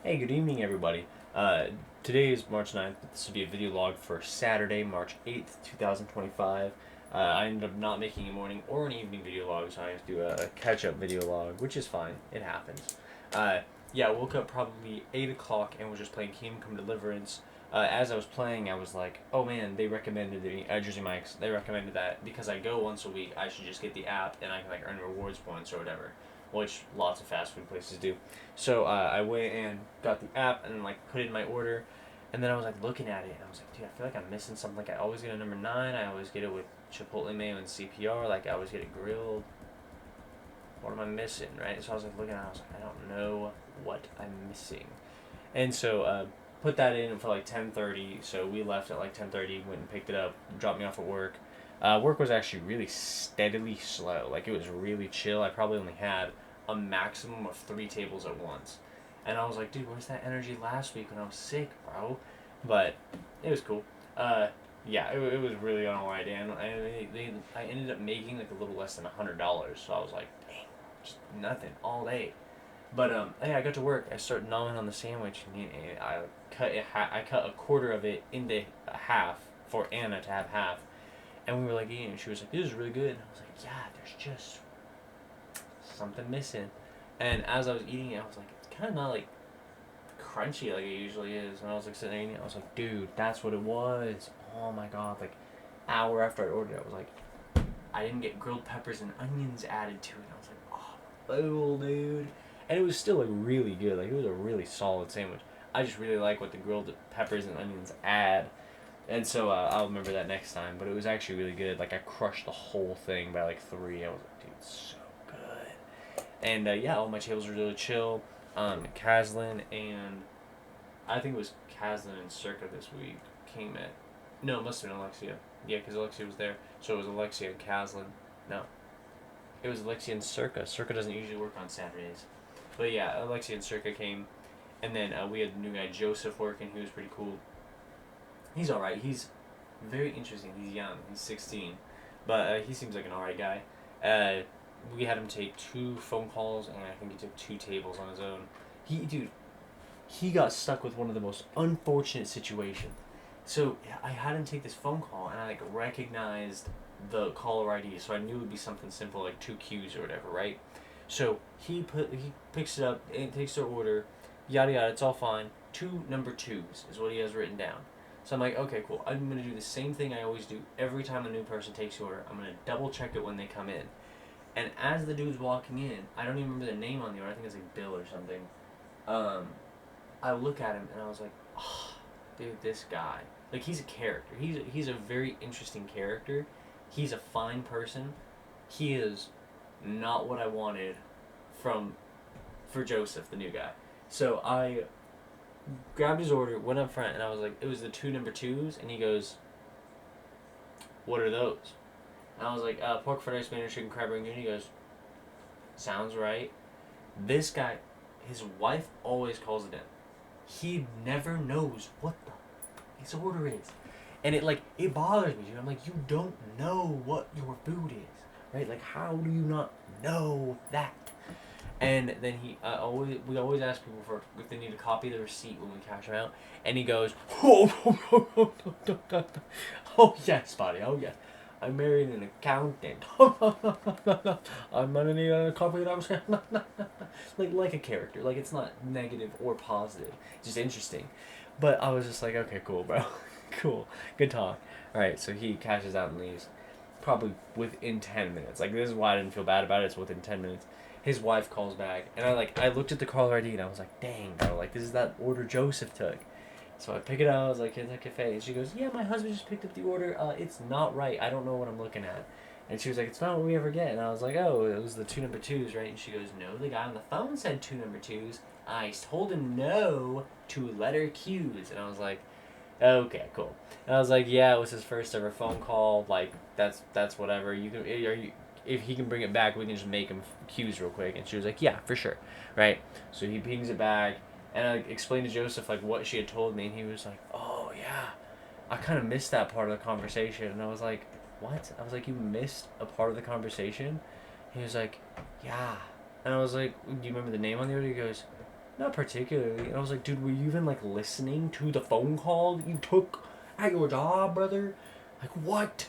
Hey, good evening, everybody. Today is March 9th. This will be a video log for Saturday, March 8th, 2025. I ended up not making a morning or an evening video log, so I have to do a catch up video log, which is fine. It happens. Uh, yeah, I woke up probably 8 o'clock and was just playing Kingdom Come Deliverance. As I was playing, I was like, oh man, they recommended Jersey Mike's. They recommended that because I go once a week, I should just get the app and I can like earn rewards points or whatever, which lots of fast food places do. So I went and got the app and like put in my order, and then I was like looking at it and I was like, dude, I feel like I'm missing something. Like I always get a number 9. I always get it with Chipotle mayo and CPR. Like I always get it grilled. What am I missing, right? So I was like looking at it. I was like, I don't know what I'm missing, and so put that in for like 10:30. So we left at like 10:30. Went and picked it up. Dropped me off at work. Work was actually really steadily slow. Like it was really chill. I probably only had a maximum of 3 tables at once. And I was like, dude, where's that energy last week when I was sick, bro? But it was cool. Yeah, it was really on a lie down. I ended up making like a little less than $100. So I was like, dang, just nothing all day. But yeah, I got to work. I started gnawing on the sandwich, and I cut a quarter of it into half for Anna to have half, and we were like eating. And she was like, "This is really good." And I was like, "Yeah, there's just something missing." And as I was eating it, I was like, "It's kind of not like crunchy like it usually is." And I was like sitting there eating it, I was like, "Dude, that's what it was." Oh my god! Like, hour after I ordered it, I was like, I didn't get grilled peppers and onions added to it. And I was like, oh, dude. And it was still like really good. Like it was a really solid sandwich. I just really like what the grilled peppers and onions add. And so I'll remember that next time. But it was actually really good. Like I crushed the whole thing by like 3. I was like, dude, it's so good. And yeah, all my tables were really chill. Caslin and I think it was Caslin and Circa this week came at. No, it must have been Alexia. Yeah, because Alexia was there. So it was Alexia and Caslin. No, it was Alexia and Circa. Circa doesn't usually work on Saturdays. But yeah, Alexia and Circa came. And then we had the new guy, Joseph, working. He was pretty cool. He's alright. He's very interesting. He's young. He's 16. But he seems like an alright guy. We had him take 2 phone calls, and I think he took 2 tables on his own. Dude, he got stuck with one of the most unfortunate situations. So I had him take this phone call, and I like recognized the caller ID, so I knew it would be something simple like 2 Qs or whatever, right? So he picks it up and takes their order, yada yada. It's all fine. 2 number 2s is what he has written down. So I'm like, okay, cool. I'm gonna do the same thing I always do every time a new person takes the order. I'm gonna double check it when they come in. And as the dude's walking in, I don't even remember the name on the order. I think it's like Bill or something. Um, I look at him and I was like, oh, dude, this guy. Like he's a character. He's a very interesting character. He's a fine person. He is not what I wanted from for Joseph, the new guy. So I grabbed his order, went up front, and I was like, it was the 2 number 2s, and he goes, what are those? And I was like, pork fried rice, mandarin chicken, crab rangoon. He goes, sounds right. This guy, his wife always calls it in. He never knows what the his order is. And it bothers me, dude. I'm like, you don't know what your food is, right? Like, how do you not know that? And then we always ask people for if they need a copy of the receipt when we cash them out. And he goes, oh yes, buddy, oh yes. I married an accountant. I'm gonna need a copy of that. like a character. Like it's not negative or positive. It's just interesting. But I was just like, okay, cool, bro. Cool. Good talk. Alright, so he cashes out and leaves. Probably within 10 minutes. Like, this is why I didn't feel bad about it. It's within 10 minutes. His wife calls back. And I looked at the caller ID and I was like, dang, bro. Like, this is that order Joseph took. So I pick it up. I was like, in the cafe. And she goes, yeah, my husband just picked up the order. It's not right. I don't know what I'm looking at. And she was like, it's not what we ever get. And I was like, oh, it was the 2 number 2s, right? And she goes, no, the guy on the phone said 2 number 2s. I told him no to letter Q's. And I was like, okay, cool. And I was like, yeah, it was his first ever phone call. Like, that's whatever. You can, if he can bring it back, we can just make him Q's real quick. And she was like, yeah, for sure, right? So he pings it back, and I explained to Joseph like what she had told me, and he was like, oh yeah, I kind of missed that part of the conversation. And I was like, what? I was like, you missed a part of the conversation? He was like, yeah. And I was like, do you remember the name on the order? He goes, Not particularly. And I was like, dude, were you even like listening to the phone call that you took at your job, brother? Like, what?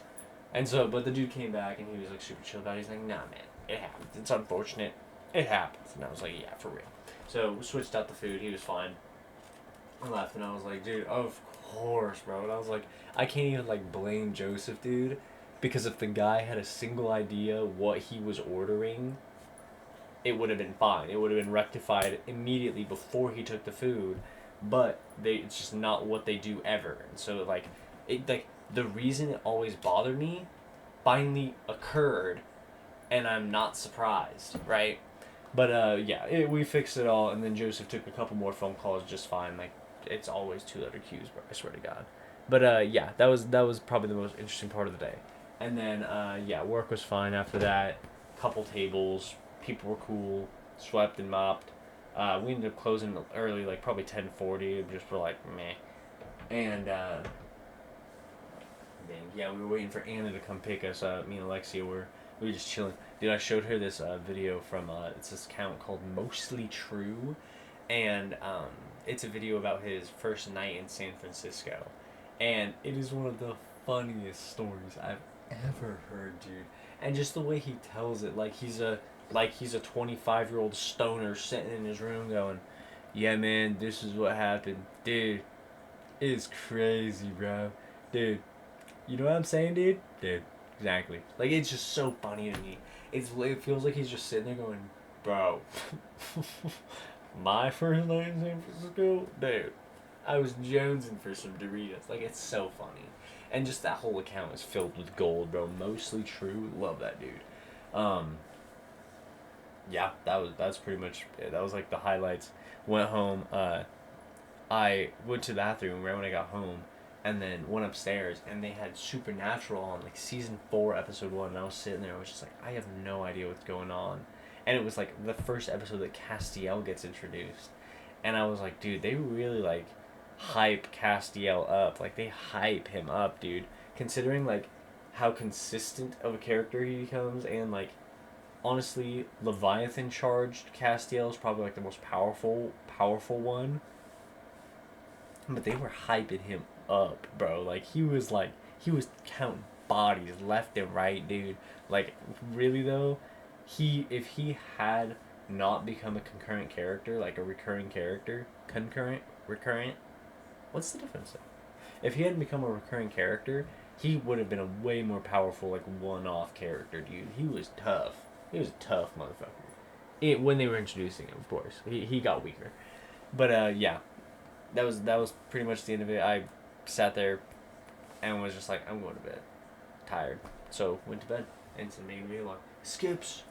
And so, but the dude came back and he was like super chill about it. He's like, nah, man, it happens. It's unfortunate. It happens. And I was like, yeah, for real. So we switched out the food. He was fine. I left and I was like, dude, of course, bro. And I was like, I can't even like blame Joseph, dude, because if the guy had a single idea what he was ordering, it would have been fine. It would have been rectified immediately before he took the food. But it's just not what they do ever. And so the reason it always bothered me finally occurred, and I'm not surprised, right? But yeah, we fixed it all, and then Joseph took a couple more phone calls just fine. Like, it's always 2 letter Q's, bro. I swear to God. But yeah, that was probably the most interesting part of the day. And then yeah, work was fine after that. Couple tables, people were cool, swept and mopped. We ended up closing early, like probably 10:40. Just for like meh. And then yeah, we were waiting for Anna to come pick us up. Me and Alexia we were just chilling. Dude, I showed her this video from it's this account called Mostly True, and it's a video about his first night in San Francisco, and it is one of the funniest stories I've ever heard, dude. And just the way he tells it, like he's a 25-year-old stoner sitting in his room going, "Yeah, man, this is what happened, dude. It's crazy, bro, dude. You know what I'm saying, dude? Dude, exactly. Like, it's just so funny to me. It feels like he's just sitting there going, bro, my first night in San Francisco, dude, I was jonesing for some Doritos. Like, it's so funny. And just that whole account is filled with gold, bro. Mostly True. Love that dude. Yeah, that's pretty much it. That was like the highlights. Went home. I went to the bathroom right when I got home, and then went upstairs, and they had Supernatural on, like season 4, episode 1. And I was sitting there, I was just like, I have no idea what's going on, and it was like the first episode that Castiel gets introduced, and I was like, dude, they really like hype Castiel up, like they hype him up, dude. Considering like how consistent of a character he becomes, and like honestly, Leviathan charged Castiel is probably like the most powerful one. But they were hyping him up, bro. He was counting bodies left and right, dude. Like, really though, if he had not become a concurrent character, like a recurring character, recurrent, what's the difference there? If he hadn't become a recurring character, he would have been a way more powerful, like one-off character, dude. He was tough. He was a tough motherfucker. When they were introducing him, of course, he got weaker. But yeah, that was pretty much the end of it. I sat there and was just like, I'm going to bed, tired. So went to bed and it's making video log. Skips.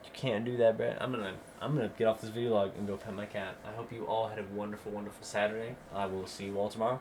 You can't do that, bro. I'm gonna get off this video log and go pet my cat. I hope you all had a wonderful, wonderful Saturday. I will see you all tomorrow.